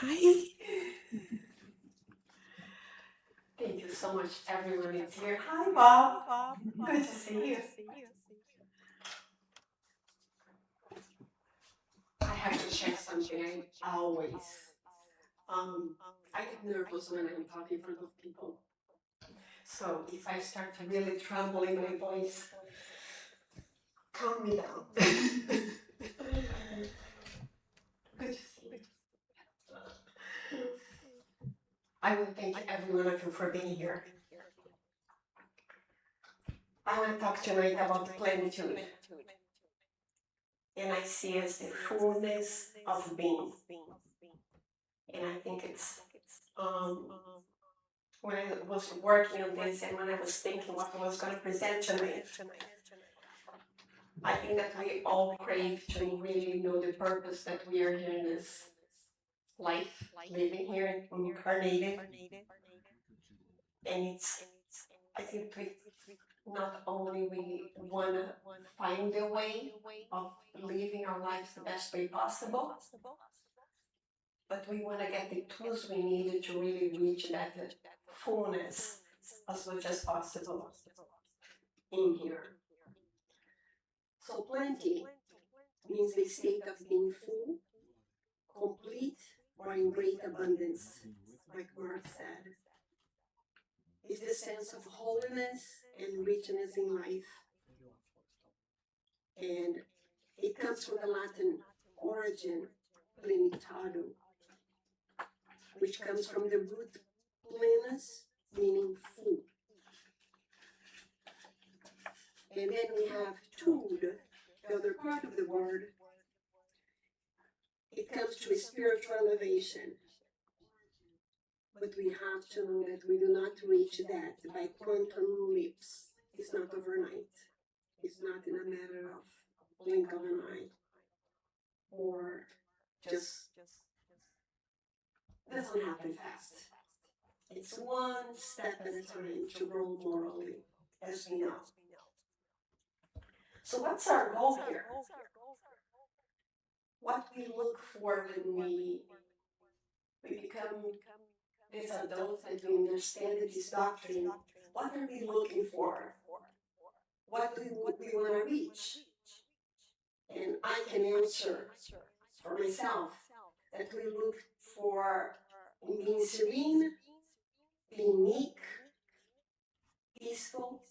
Hi. Thank you so much, everyone is here. Hi, Bob. Good to see you. I have to check something. I always, um, I get nervous when I'm talking in front of people. So if I start to really tremble in my voice, calm me down. Good to see you. I want to thank every one of you for being here. I want to talk tonight about plenitude, and I see as the fullness of being. And I think it's when I was working on this and when I was thinking what I was going to present tonight, I think that we all crave to really know the purpose that we are here in this life, living here, incarnated. And it's, I think we not only we want to find a way of living our lives the best way possible, but we want to get the tools we need to really reach that fullness as much as possible in here. So plenty means a state of being full, complete, or in great abundance, like Mark said. It's the sense of wholeness and richness in life. And it comes from the Latin origin, plenitude, which comes from the root plenus, meaning full. And then we have tude, the other part of the word. It comes to a spiritual elevation. But we have to know that we do not reach that by quantum leaps. It's not overnight. It's not in a matter of blink of an eye or just doesn't happen fast. It's one step at a time to grow morally, as we know. So what's our goal here? What we look for when we become this adult and we understand this doctrine, what are we looking for? What do we want to reach? And I can answer for myself that we look for being serene, being meek, peaceful.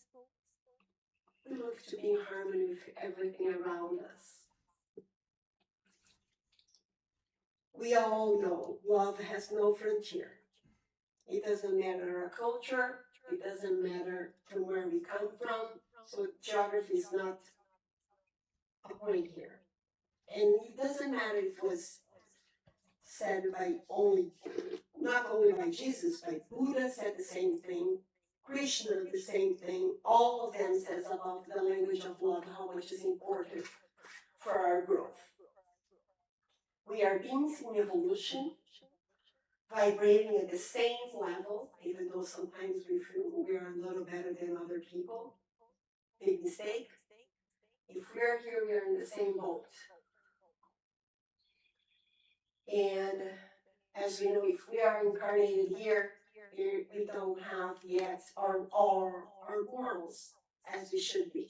We look to be in harmony with everything around us. We all know love has no frontier. It doesn't matter our culture. It doesn't matter from where we come from. So geography is not a point here. And it doesn't matter if it was said by not only by Jesus, but Buddha said the same thing, Krishna the same thing. All of them says about the language of love, how much is important for our growth. We are beings in evolution, vibrating at the same level, even though sometimes we feel we are a little better than other people. Big mistake. If we're here, we're in the same boat. And as we know, if we are incarnated here, we don't have yet our morals as we should be.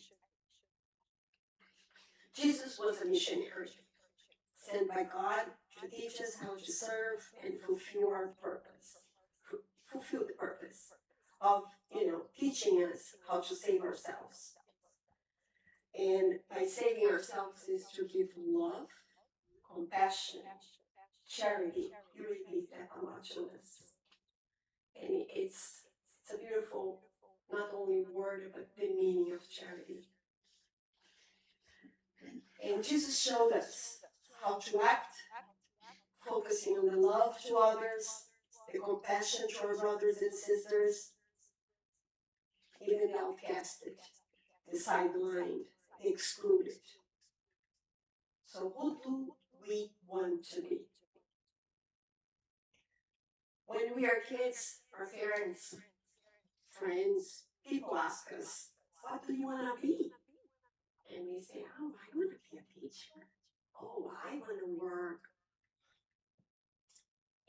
Jesus was a missionary sent by God to teach us how to serve and fulfill our purpose, fulfill the purpose of, teaching us how to save ourselves. And by saving ourselves is to give love, compassion, charity. He repeats that a lot to us. And it's a beautiful, not only word, but the meaning of charity. And Jesus showed us how to act, focusing on the love to others, the compassion to our brothers and sisters, even the outcasted, the sidelined, the excluded. So who do we want to be? When we are kids, our parents, friends, people ask us, what do you want to be? And we say, oh, I want to be a teacher. Oh, I want to work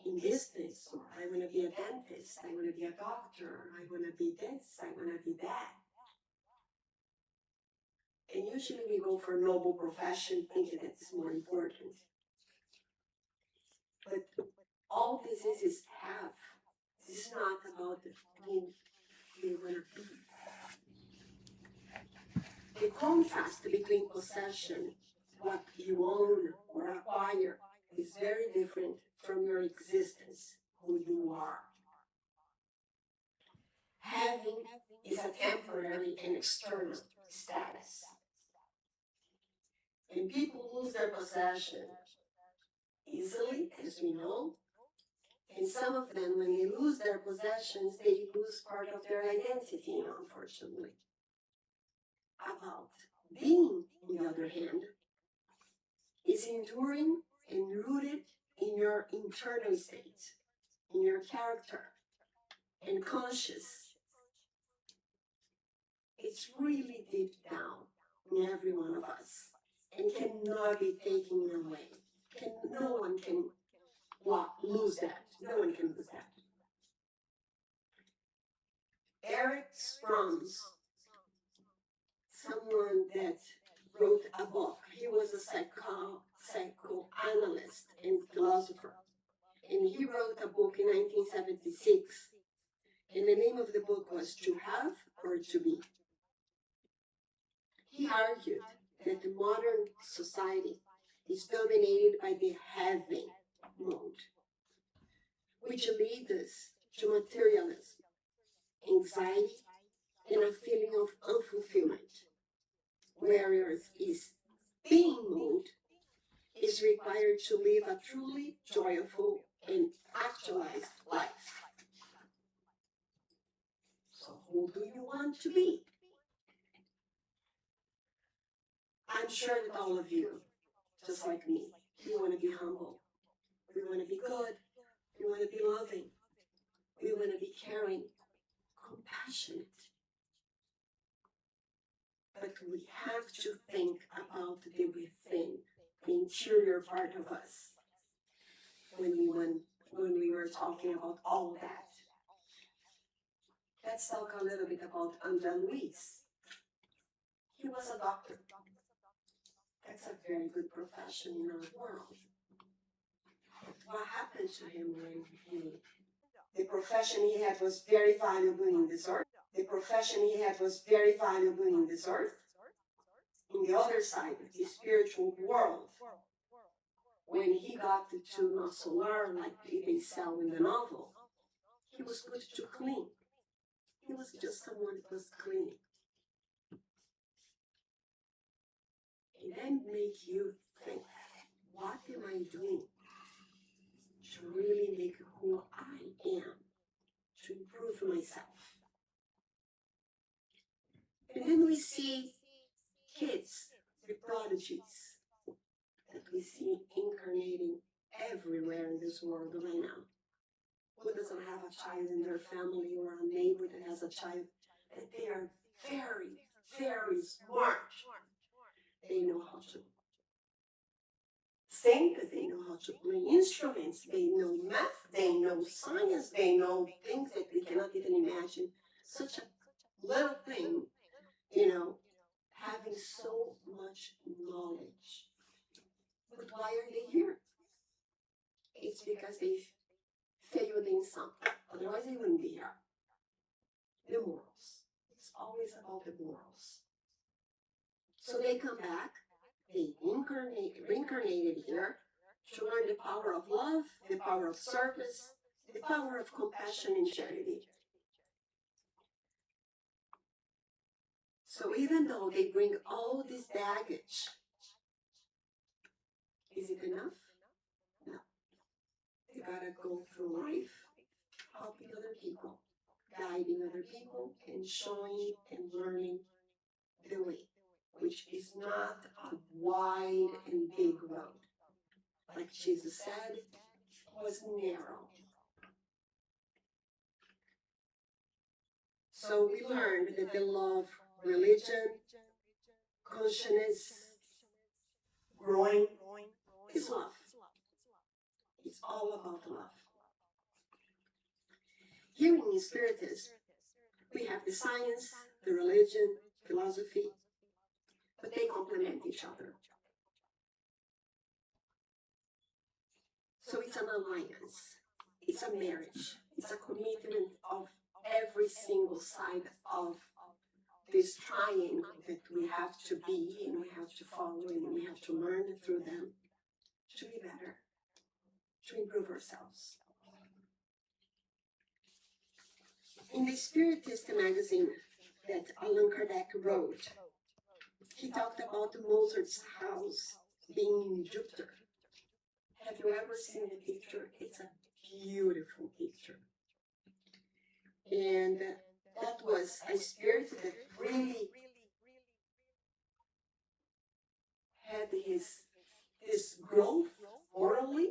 in business, or I want to be a dentist, I want to be a doctor, I want to be this, I want to be that. And usually we go for a noble profession thinking that it's more important. But all this is half. This is not about the being we want to be. The contrast between possession, what you own or acquire, is very different from your existence, who you are. Having is a temporary and external status. And people lose their possession easily, as we know. And some of them, when they lose their possessions, they lose part of their identity, unfortunately. About being, on the other hand, is enduring and rooted in your internal state, in your character, and conscious. It's really deep down in every one of us and cannot be taken away. No one can lose that. No one can lose that. Eric Sprung's, someone that wrote a book. He was a psychoanalyst and philosopher. And he wrote a book in 1976. And the name of the book was To Have or To Be. He argued that the modern society is dominated by the having mode, which leads us to materialism, anxiety, and a feeling of unfulfillment. Whereas is being mode is required to live a truly joyful and actualized life. So who do you want to be? I'm sure that all of you, just like me, we want to be humble. We want to be good. We want to be loving. We want to be caring, compassionate. But we have to think about the within, the interior part of us, when we were talking about all that. Let's talk a little bit about André Luiz. He was a doctor. That's a very good profession in our world. What happened to him when the profession he had was very valuable in this earth? The profession he had was very valuable in this earth. In the other side, the spiritual world, when he got to Nosolar, like they sell in the novel, he was put to clean. He was just someone that was cleaning. And then make you think, what am I doing to really make who I am, to improve myself? And then we see kids, the prodigies, that we see incarnating everywhere in this world right now. Who doesn't have a child in their family or a neighbor that has a child, that they are very, very smart. They know how to sing, they know how to play instruments, they know math, they know science, they know things that we cannot even imagine. Such a little thing, having so much knowledge. But why are they here? It's because they failed in something. Otherwise, they wouldn't be here. The morals. It's always about the morals. So they come back, they reincarnated here to learn the power of love, the power of service, the power of compassion and charity. So even though they bring all this baggage, is it enough? No. You gotta go through life helping other people, guiding other people, and showing and learning the way, which is not a wide and big road. Like Jesus said, it was narrow. So we learned that the law of religion, consciousness, growing is love. It's all about love. Here in Spiritism, we have the science, the religion, philosophy, but they complement each other. So it's an alliance, it's a marriage, it's a commitment of every single side of this triangle that we have to be and we have to follow and we have to learn through them to be better, to improve ourselves. In the Spiritist magazine that Allan Kardec wrote, he talked about Mozart's house being in Jupiter. Have you ever seen the picture? It's a beautiful picture. And that was a spirit that really had his growth orally.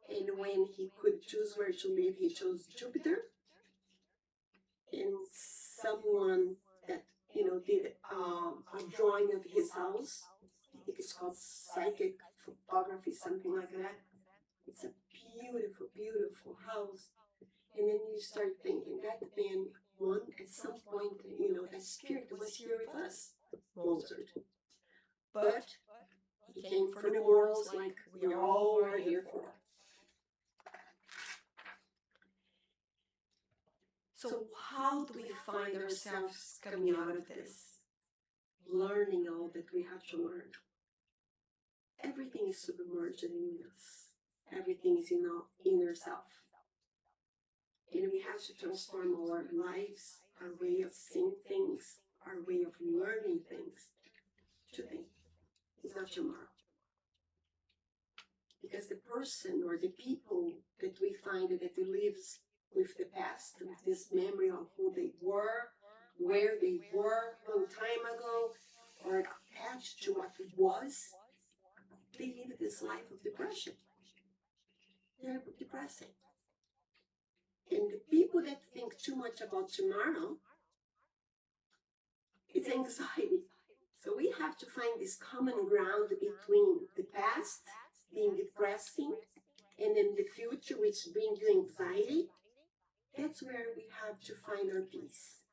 And when he could choose where to live, he chose Jupiter. And someone that, did a drawing of his house. I think it's called psychic photography, something like that. It's a beautiful, beautiful house. And then you start thinking that man, at some point, that spirit was here with us, Mozart. But he came for the worlds like we all are here for. So how do we find ourselves coming out of this? Learning all that we have to learn. Everything is submerged in us. Everything is in our inner self. And we have to transform our lives, our way of seeing things, our way of learning things today. It's not tomorrow. Because the person or the people that we find that lives with the past, with this memory of who they were, where they were a long time ago, or attached to what was, they live this life of depression. They're depressing. And the people that think too much about tomorrow, it's anxiety. So we have to find this common ground between the past, being depressing, and then the future, which brings you anxiety. That's where we have to find our peace.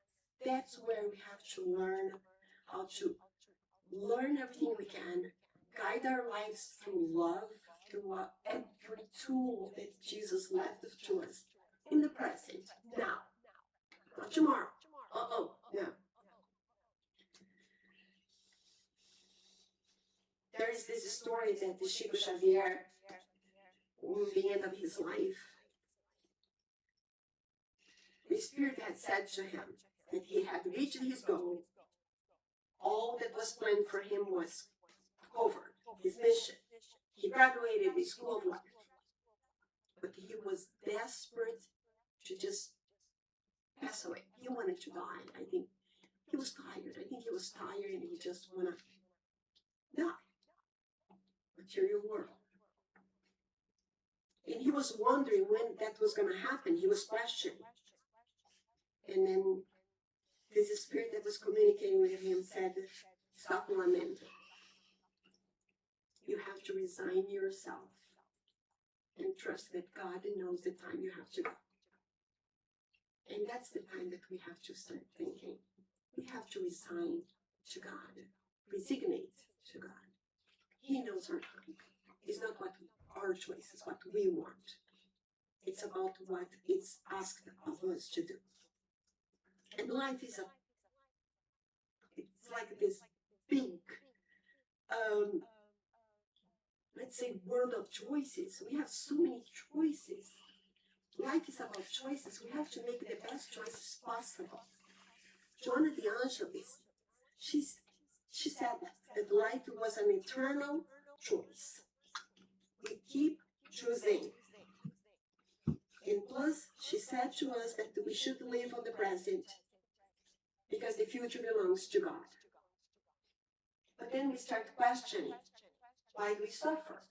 That's where we have to learn how to learn everything we can, guide our lives through love, through every tool that Jesus left to us in the present, now, not tomorrow. No. There is this story that the Chico Xavier, in the end of his life, the Spirit had said to him that he had reached his goal. All that was planned for him was over, his mission. He graduated the school of life. But he was desperate to just pass away. He wanted to die. I think he was tired. And he just wanted to die. Material world. And he was wondering when that was going to happen. He was questioning. And then this spirit that was communicating with him said, stop lamenting. You have to resign yourself and trust that God knows the time you have to go. And that's the time that we have to start thinking. We have to resign to God, resignate to God. He knows our time. It's not what our choice is, what we want. It's about what it's asked of us to do. And life is it's like this big, let's say, world of choices. We have so many choices. Life is about choices. We have to make the best choices possible. Joanna de Angelis, she said that life was an eternal choice. We keep choosing. And plus, she said to us that we should live on the present because the future belongs to God. But then we start questioning, why do we suffer?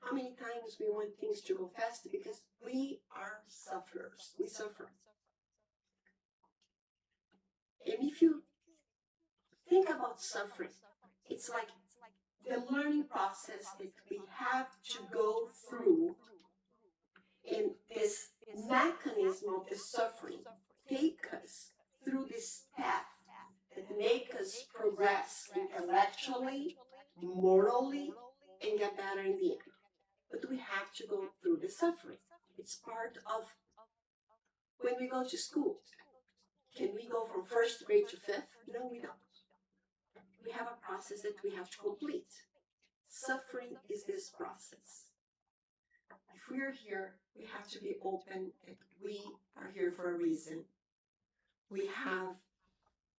How many times we want things to go fast? Because we are sufferers. We suffer. And if you think about suffering, it's like the learning process that we have to go through. And this mechanism mechanism of the suffering take us through this path that make us progress intellectually, morally, and get better in the end. But we have to go through the suffering. It's part of when we go to school. Can we go from first grade to fifth? No, we don't. We have a process that we have to complete. Suffering is this process. If we are here, we have to be open that we are here for a reason. We have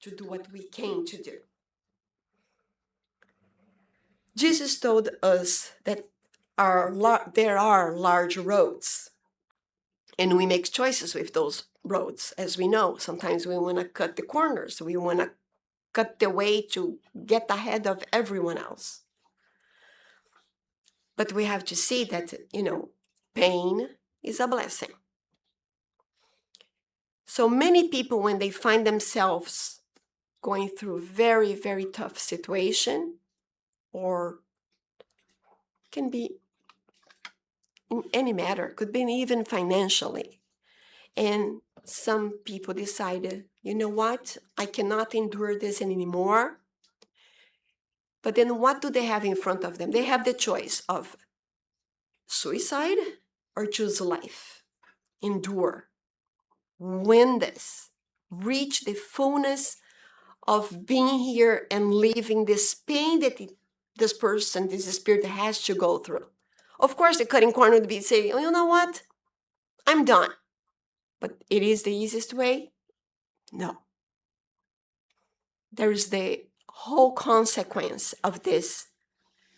to do what we came to do. Jesus told us that there are large roads, and we make choices with those roads. As we know, sometimes we want to cut the corners. We want to cut the way to get ahead of everyone else. But we have to see that, pain is a blessing. So many people, when they find themselves going through very, very tough situation, or can be in any matter, could be even financially. And some people decided, you know what, I cannot endure this anymore. But then what do they have in front of them? They have the choice of suicide or choose life, endure, win this, reach the fullness of being here and living this pain that this person, this spirit has to go through. Of course, the cutting corner would be saying, oh, you know what? I'm done. But it is the easiest way? No. There is the whole consequence of this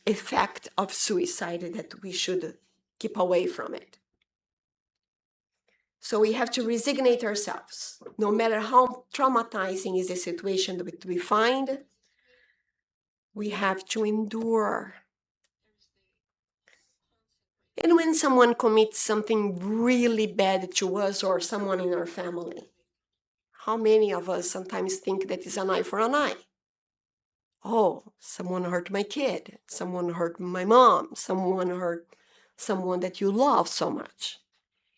effect of suicide that we should keep away from it. So we have to resignate ourselves. No matter how traumatizing is the situation that we find, we have to endure. And when someone commits something really bad to us or someone in our family, how many of us sometimes think that is an eye for an eye? Oh, someone hurt my kid, someone hurt my mom, someone hurt someone that you love so much.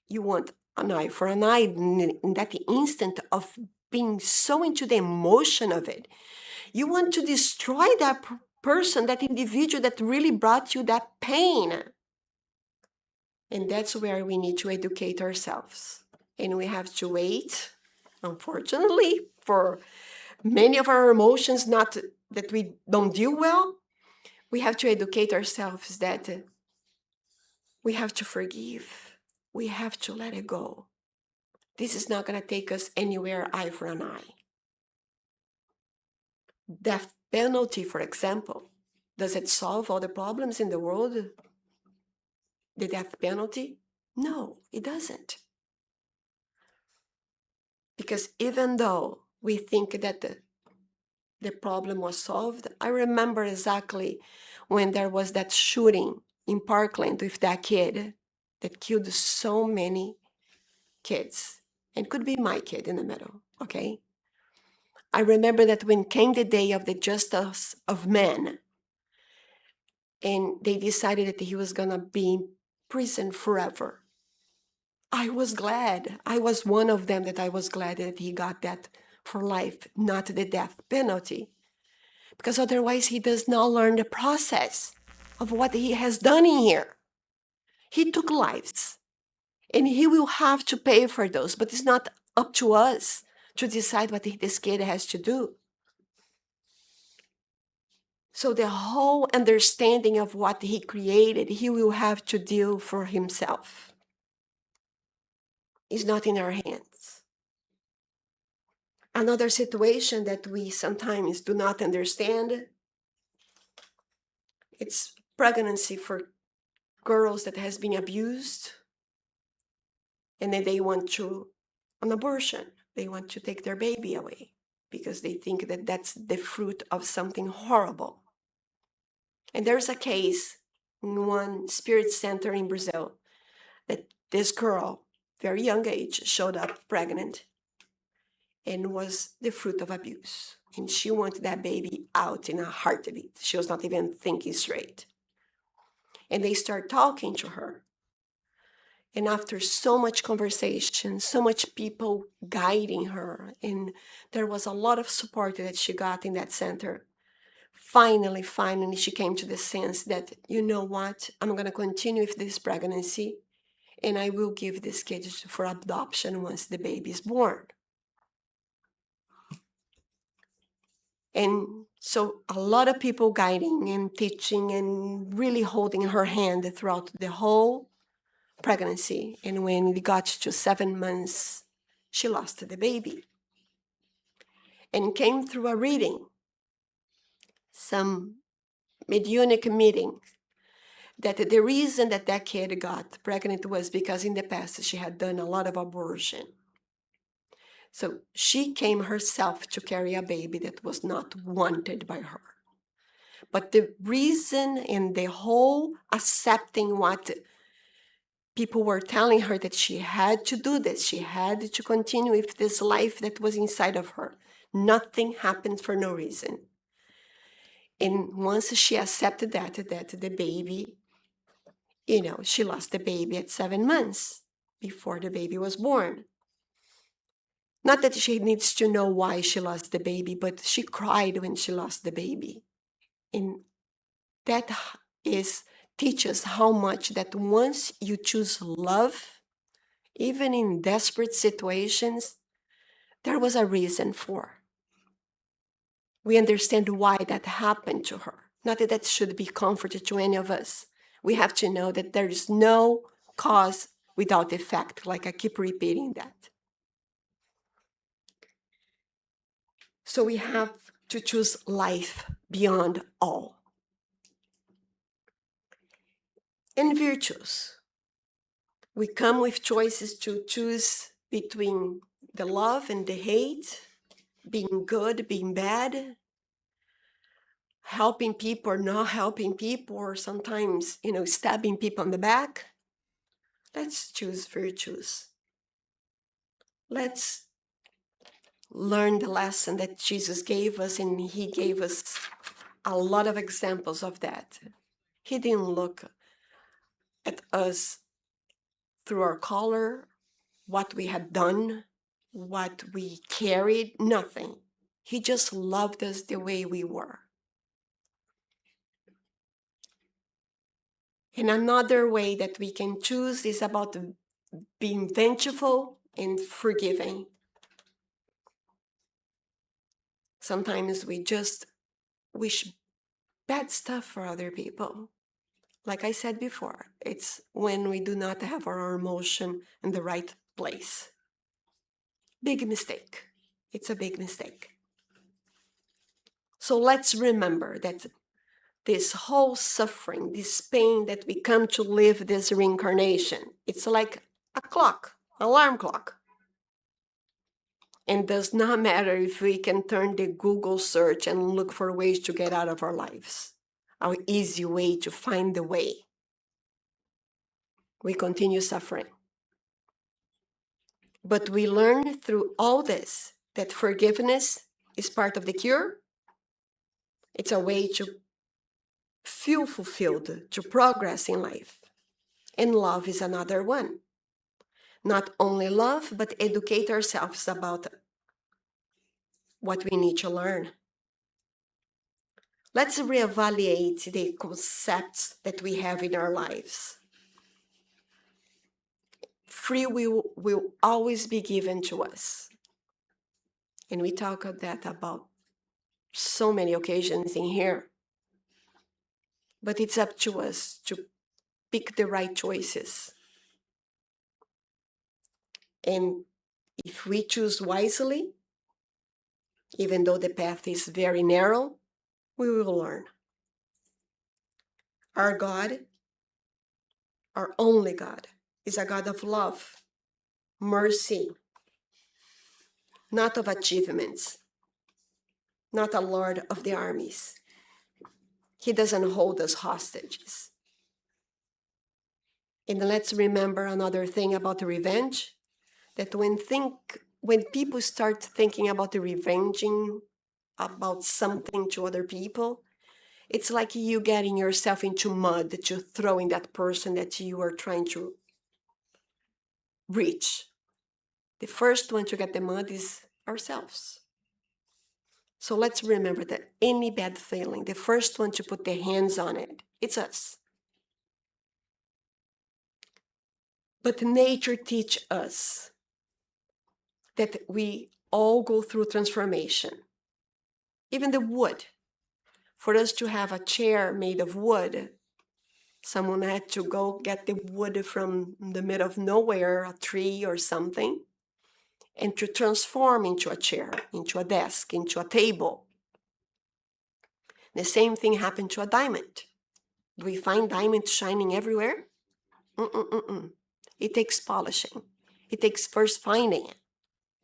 You want an eye for an eye in that instant of being so into the emotion of it. You want to destroy that person, that individual that really brought you that pain. And that's where we need to educate ourselves. And we have to wait, unfortunately, for many of our emotions not that we don't deal well. We have to educate ourselves that we have to forgive. We have to let it go. This is not going to take us anywhere eye for an eye. Death penalty, for example, does it solve all the problems in the world? The death penalty? No, it doesn't. Because even though we think that the problem was solved, I remember exactly when there was that shooting in Parkland with that kid that killed so many kids. And could be my kid in the middle, okay? I remember that when came the day of the justice of men, and they decided that he was gonna be in prison forever, I was glad. I was one of them that I was glad that he got that for life, not the death penalty. Because otherwise he does not learn the process of what he has done in here. He took lives, and he will have to pay for those, but it's not up to us to decide what this kid has to do. So the whole understanding of what he created, he will have to deal for himself. It's not in our hands. Another situation that we sometimes do not understand, it's pregnancy for girls that has been abused, and then they want to an abortion. They want to take their baby away because they think that that's the fruit of something horrible. And there's a case in one spirit center in Brazil that this girl, very young age, showed up pregnant and was the fruit of abuse. And she wanted that baby out in a heartbeat. She was not even thinking straight. And they start talking to her. And after so much conversation, so much people guiding her, and there was a lot of support that she got in that center, finally, she came to the sense that, you know what, I'm going to continue with this pregnancy, and I will give this kid for adoption once the baby is born. And so a lot of people guiding and teaching and really holding her hand throughout the whole pregnancy. And when it got to 7 months, she lost the baby. And came through a reading, some mediunic meeting, that the reason that that kid got pregnant was because in the past she had done a lot of abortion. So she came herself to carry a baby that was not wanted by her. But the reason and the whole accepting what people were telling her, that she had to do this, she had to continue with this life that was inside of her. Nothing happened for no reason. And once she accepted that the baby, she lost the baby at 7 months before the baby was born. Not that she needs to know why she lost the baby, but she cried when she lost the baby. And that teaches how much that once you choose love, even in desperate situations, there was a reason for. We understand why that happened to her. Not that that should be comforted to any of us. We have to know that there is no cause without effect, like I keep repeating that. So we have to choose life beyond all. And virtues. We come with choices to choose between the love and the hate, being good, being bad, helping people or not helping people, or sometimes, stabbing people in the back. Let's choose virtues. Let's learn the lesson that Jesus gave us, and he gave us a lot of examples of that. He didn't look at us through our color, what we had done, what we carried, nothing. He just loved us the way we were. And another way that we can choose is about being vengeful and forgiving. Sometimes we just wish bad stuff for other people. Like I said before, it's when we do not have our emotion in the right place. Big mistake. It's a big mistake. So let's remember that this whole suffering, this pain that we come to live this reincarnation, it's like a clock, alarm clock. And does not matter if we can turn the Google search and look for ways to get out of our lives. Our easy way to find the way. We continue suffering. But we learn through all this that forgiveness is part of the cure. It's a way to feel fulfilled, to progress in life. And love is another one. Not only love, but educate ourselves about what we need to learn. Let's reevaluate the concepts that we have in our lives. Free will always be given to us. And we talk about so many occasions in here. But it's up to us to pick the right choices. And if we choose wisely, even though the path is very narrow, we will learn. Our God, our only God, is a God of love, mercy, not of achievements, not a Lord of the armies. He doesn't hold us hostages. And let's remember another thing about the revenge, that when people start thinking about the revenging about something to other people, it's like you getting yourself into mud to throw in that person that you are trying to reach. The first one to get the mud is ourselves. So let's remember that any bad feeling, the first one to put their hands on it, it's us. But nature teaches us that we all go through transformation. Even the wood. For us to have a chair made of wood, someone had to go get the wood from the middle of nowhere, a tree or something, and to transform into a chair, into a desk, into a table. The same thing happened to a diamond. Do we find diamonds shining everywhere? Mm-mm-mm-mm. It takes polishing. It takes first finding it.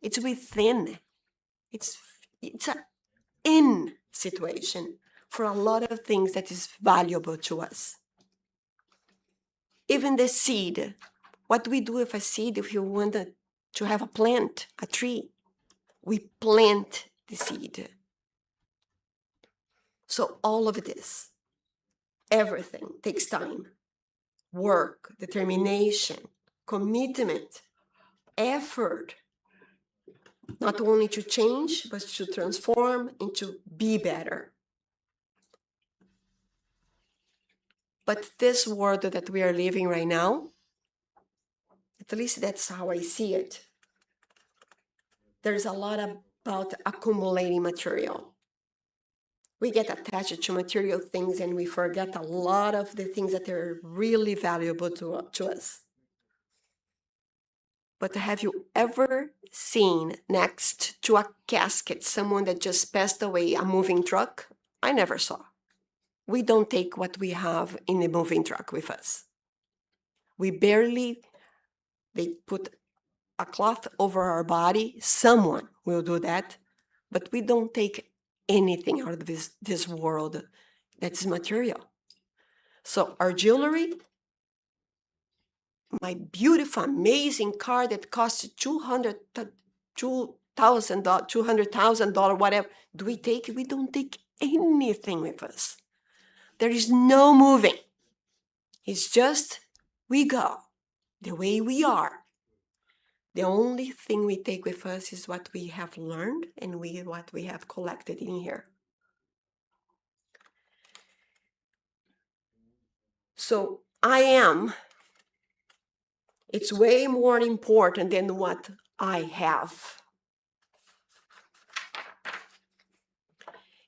It's within. It's a in situation for a lot of things that is valuable to us. Even the seed. What do we do with a seed if you want to have a plant, a tree? We plant the seed. So all of this, everything takes time. Work, determination, commitment, effort. Not only to change, but to transform and to be better. But this world that we are living right now, at least that's how I see it, there's a lot about accumulating material. We get attached to material things and we forget a lot of the things that are really valuable to us. But have you ever seen next to a casket someone that just passed away, a moving truck? I never saw. We don't take what we have in a moving truck with us. We barely, they put a cloth over our body. Someone will do that, but we don't take anything out of this world that's material. So our jewelry, my beautiful, amazing car that costs $200,000, whatever, do we take it? We don't take anything with us. There is no moving. It's just we go the way we are. The only thing we take with us is what we have learned and what we have collected in here. So I am, it's way more important than what I have.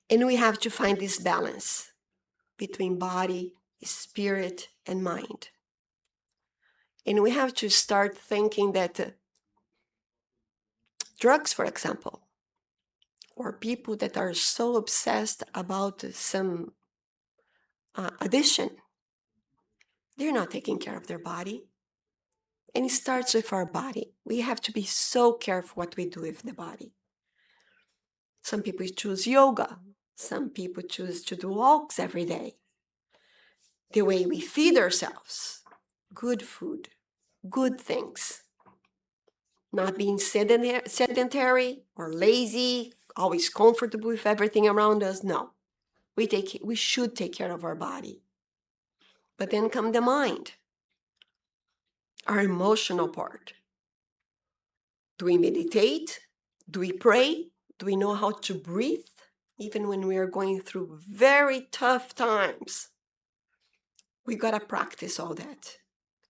And we have to find this balance between body, spirit, and mind. And we have to start thinking that drugs, for example, or people that are so obsessed about some addiction, they're not taking care of their body. And it starts with our body. We have to be so careful what we do with the body. Some people choose yoga. Some people choose to do walks every day. The way we feed ourselves, good food, good things. Not being sedentary or lazy, always comfortable with everything around us. No, we should take care of our body. But then come the mind, our emotional part. Do we meditate? Do we pray? Do we know how to breathe? Even when we are going through very tough times, we gotta practice all that.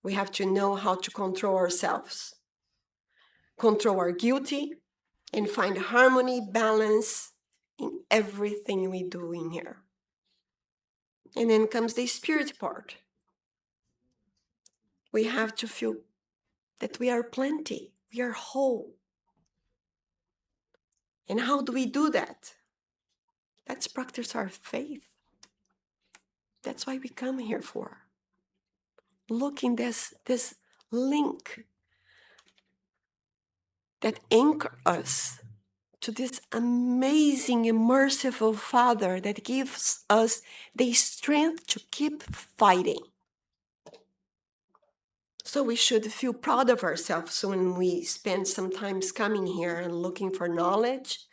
We have to know how to control ourselves, control our guilty, and find harmony, balance in everything we do in here. And then comes the spirit part. We have to feel that we are plenty, we are whole. And how do we do that? Let's practice our faith. That's why we come here for. Look in this link that anchor us to this amazing and merciful Father that gives us the strength to keep fighting. So we should feel proud of ourselves when we spend some time coming here and looking for knowledge,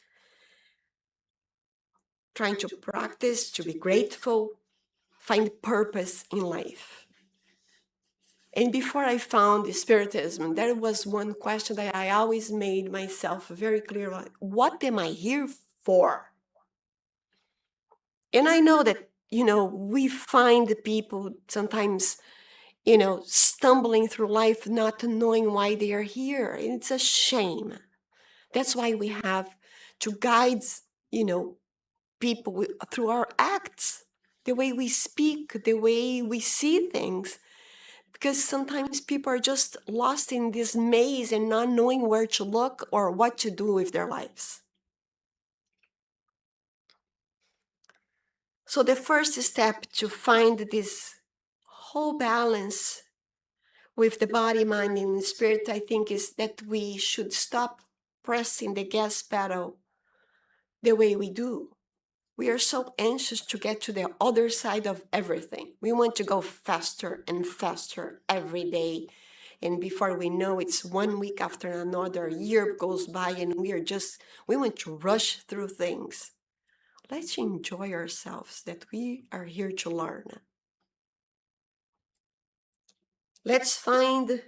trying to practice, to be grateful, find purpose in life. And before I found Spiritism, there was one question that I always made myself very clear on. What am I here for? And I know that, we find people sometimes, stumbling through life not knowing why they are here. And it's a shame. That's why we have to guide, people through our acts, the way we speak, the way we see things. Because sometimes people are just lost in this maze and not knowing where to look or what to do with their lives. So the first step to find this whole balance with the body, mind, and spirit, I think, is that we should stop pressing the gas pedal the way we do. We are so anxious to get to the other side of everything. We want to go faster and faster every day. And before we know, it's 1 week after another, a year goes by, and we want to rush through things. Let's enjoy ourselves, that we are here to learn. Let's find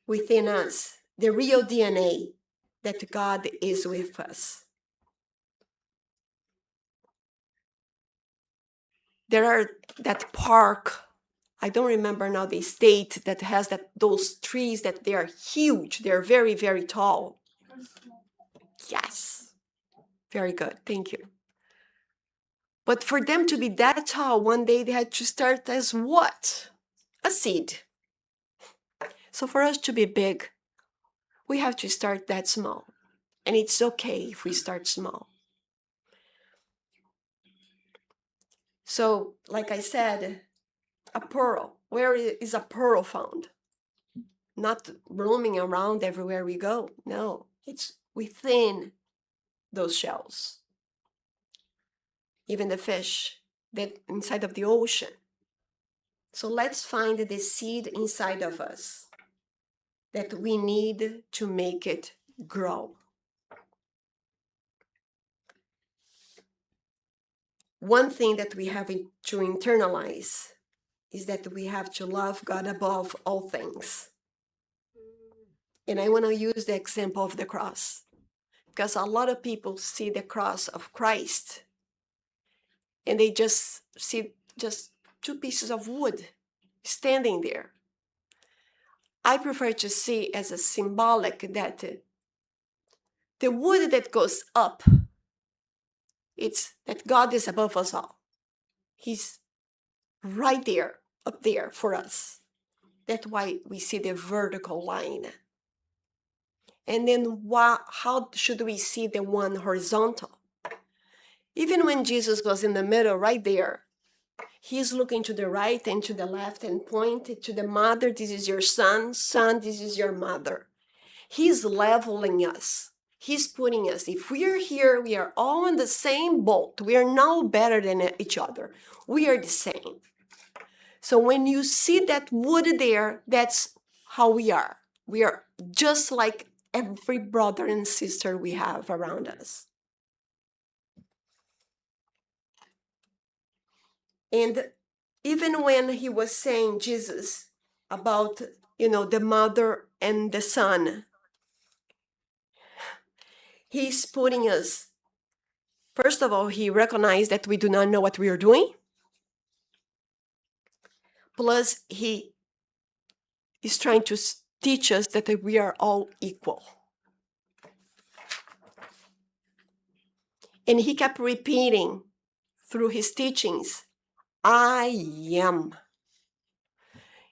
within us the real DNA that God is with us. There are that park, I don't remember now the state, that has those trees that they are huge. They're very, very tall. Yes. Very good. Thank you. But for them to be that tall, one day they had to start as what? A seed. So for us to be big, we have to start that small. And it's okay if we start small. So, like I said, a pearl. Where is a pearl found? Not roaming around everywhere we go. No, it's within those shells. Even the fish that inside of the ocean. So let's find the seed inside of us that we need to make it grow. One thing that we have to internalize is that we have to love God above all things. And I want to use the example of the cross, because a lot of people see the cross of Christ and they just see just two pieces of wood standing there. I prefer to see as a symbolic that the wood that goes up, it's that God is above us all. He's right there, up there for us. That's why we see the vertical line. And then how should we see the one horizontal? Even when Jesus was in the middle, right there, he's looking to the right and to the left and pointed to the mother, this is your son, son, this is your mother. He's leveling us. He's putting us, if we are here, we are all in the same boat. We are no better than each other. We are the same. So when you see that wood there, that's how we are. We are just like every brother and sister we have around us. And even when he was saying, Jesus, about, the mother and the son, he's putting us, first of all, he recognized that we do not know what we are doing. Plus, he is trying to teach us that we are all equal. And he kept repeating through his teachings, I am.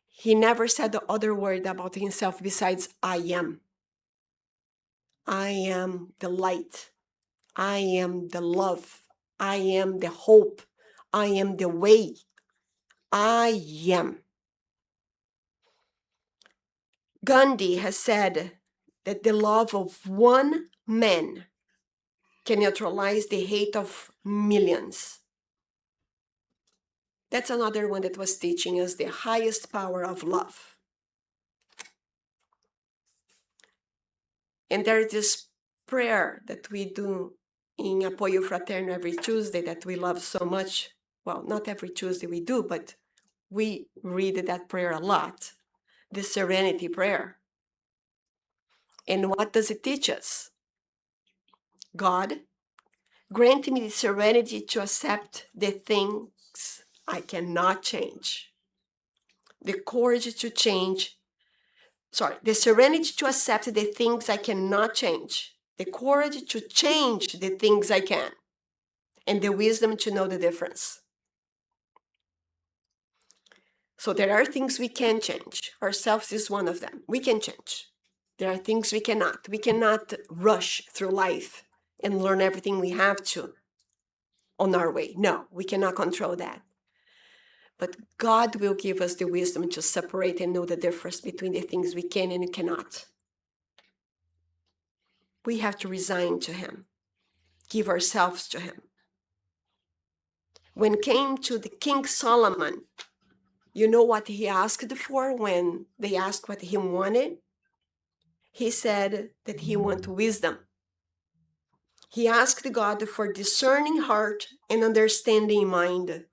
He never said the other word about himself besides I am. I am the light. I am the love. I am the hope. I am the way. I am. Gandhi has said that the love of one man can neutralize the hate of millions. That's another one that was teaching us the highest power of love. And there is this prayer that we do in Apoio Fraterno every Tuesday that we love so much. Well, not every Tuesday we do, but we read that prayer a lot. the serenity prayer. And what does it teach us? God, grant me the serenity to accept the things I cannot change. The courage to change. The serenity to accept the things I cannot change. The courage to change the things I can. And the wisdom to know the difference. So there are things we can change. Ourselves is one of them. We can change. There are things we cannot. We cannot rush through life and learn everything we have to on our way. No, we cannot control that. But God will give us the wisdom to separate and know the difference between the things we can and cannot. We have to resign to Him, give ourselves to Him. When came to the King Solomon, you know what he asked for when they asked what he wanted? He said that he wanted wisdom. He asked God for discerning heart and understanding mind.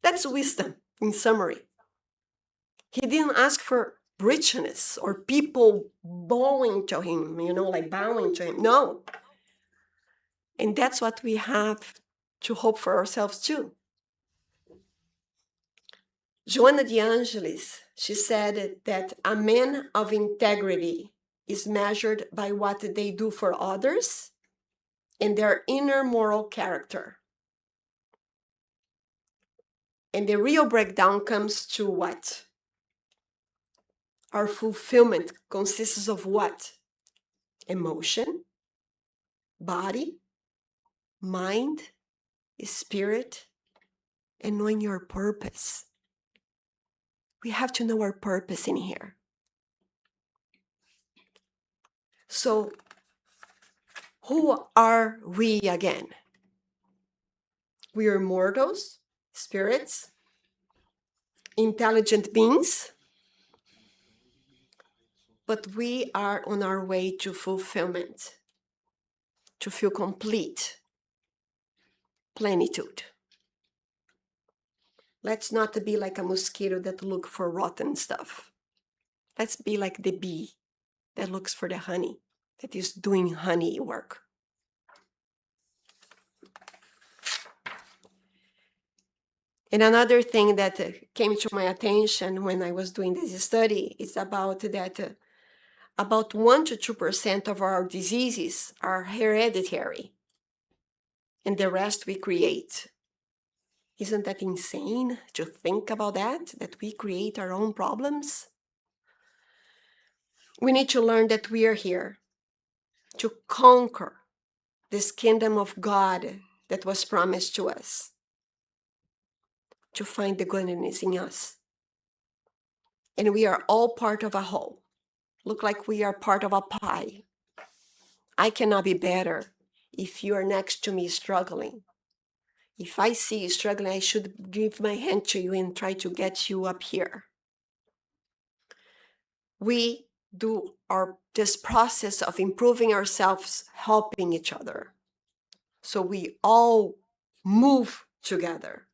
That's wisdom, in summary. He didn't ask for richness or people bowing to him, like bowing to him. No. And that's what we have to hope for ourselves too. Joanna de Angelis, she said that a man of integrity is measured by what they do for others and their inner moral character. And the real breakdown comes to what? Our fulfillment consists of what? Emotion, body, mind, spirit, and knowing your purpose. We have to know our purpose in here. So, who are we again? We are mortals, spirits, intelligent beings, but we are on our way to fulfillment, to feel complete, plenitude. Let's not be like a mosquito that looks for rotten stuff. Let's be like the bee that looks for the honey, that is doing honey work. And another thing that came to my attention when I was doing this study is about that about 1 to 2% of our diseases are hereditary, and the rest we create. Isn't that insane to think about that we create our own problems? We need to learn that we are here to conquer this kingdom of God that was promised to us, to find the goodness in us. And we are all part of a whole. Look like we are part of a pie. I cannot be better if you are next to me struggling. If I see you struggling, I should give my hand to you and try to get you up here. We do this process of improving ourselves, helping each other. So we all move together.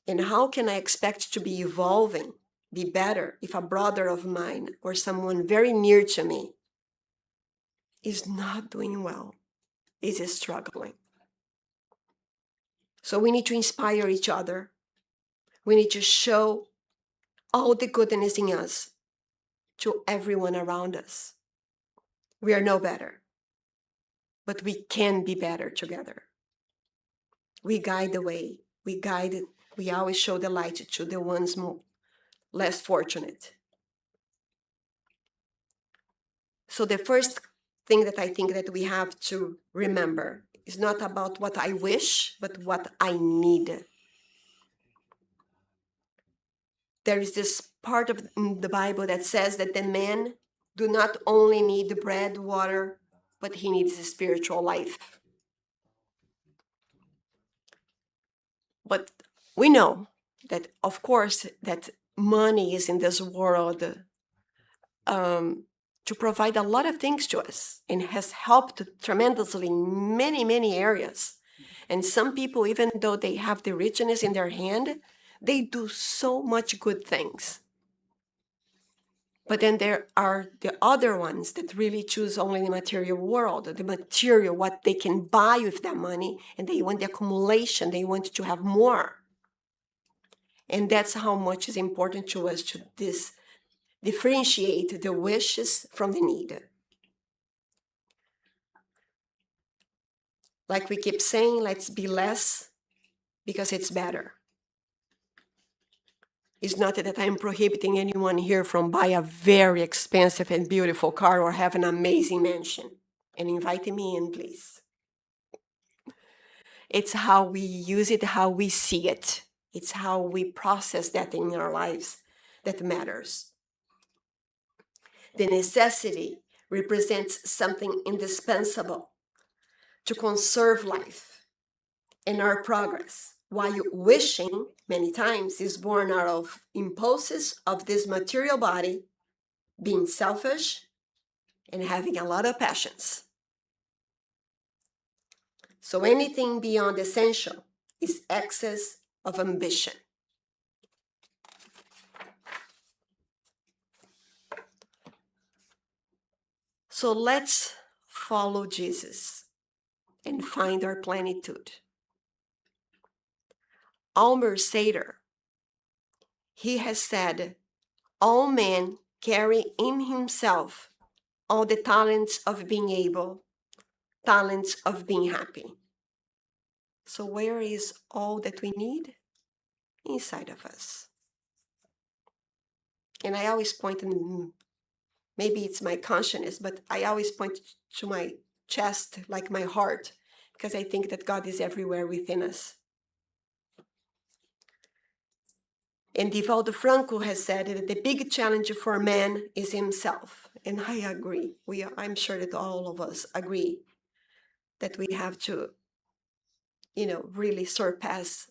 And how can I expect to be evolving, be better, if a brother of mine or someone very near to me is not doing well, is struggling? So we need to inspire each other. We need to show all the goodness in us to everyone around us. We are no better, but we can be better together. We guide the way. We always show the light to the ones less fortunate. So the first thing that I think that we have to remember is not about what I wish, but what I need. There is this part of the Bible that says that the man do not only need bread, water, but he needs a spiritual life. But we know that, of course, that money is in this world to provide a lot of things to us and has helped tremendously in many, many areas. And some people, even though they have the richness in their hand, they do so much good things. But then there are the other ones that really choose only the material world, the material, what they can buy with that money, and they want the accumulation, they want to have more. And that's how much is important to us to differentiate the wishes from the need. Like we keep saying, let's be less because it's better. It's not that I'm prohibiting anyone here from buy a very expensive and beautiful car or have an amazing mansion. And invite me in, please. It's how we use it, how we see it. It's how we process that in our lives that matters. The necessity represents something indispensable to conserve life and our progress, while wishing, many times, is born out of impulses of this material body, being selfish and having a lot of passions. So anything beyond essential is excess of ambition. So let's follow Jesus and find our plenitude. Almer Sater, he has said, all men carry in himself all the talents of being able, talents of being happy. So where is all that we need? Inside of us. And I always point, and maybe it's my consciousness, but I always point to my chest, like my heart, because I think that God is everywhere within us. And Divaldo Franco has said that the big challenge for man is himself. And I agree. I'm sure that all of us agree that we have to, really surpass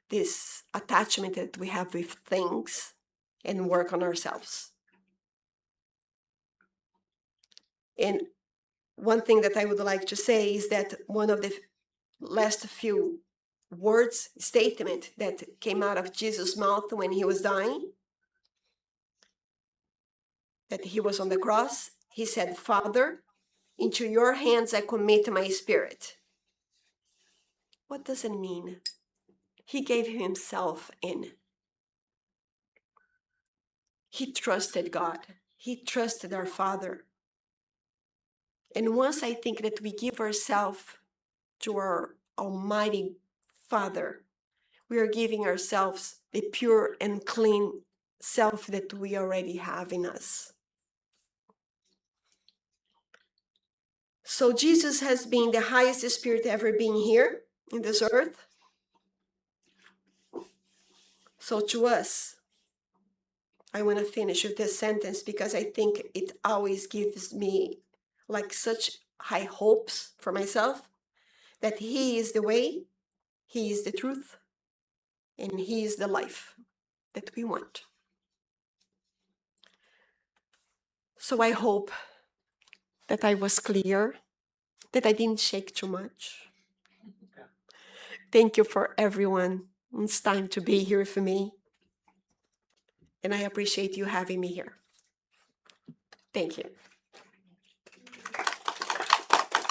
this attachment that we have with things and work on ourselves. And one thing that I would like to say is that one of the last few words, statement that came out of Jesus' mouth when he was dying, that he was on the cross, he said, Father, into your hands I commit my spirit. What does it mean? He gave himself in. He trusted God. He trusted our Father. And once I think that we give ourselves to our Almighty Father, we are giving ourselves the pure and clean self that we already have in us. So Jesus has been the highest spirit ever being here in this earth. So to us, I want to finish with this sentence because I think it always gives me like such high hopes for myself, that He is the way, He is the truth, and He is the life that we want. So I hope that I was clear, that I didn't shake too much. Thank you for everyone. It's time to be here for me. And I appreciate you having me here. Thank you.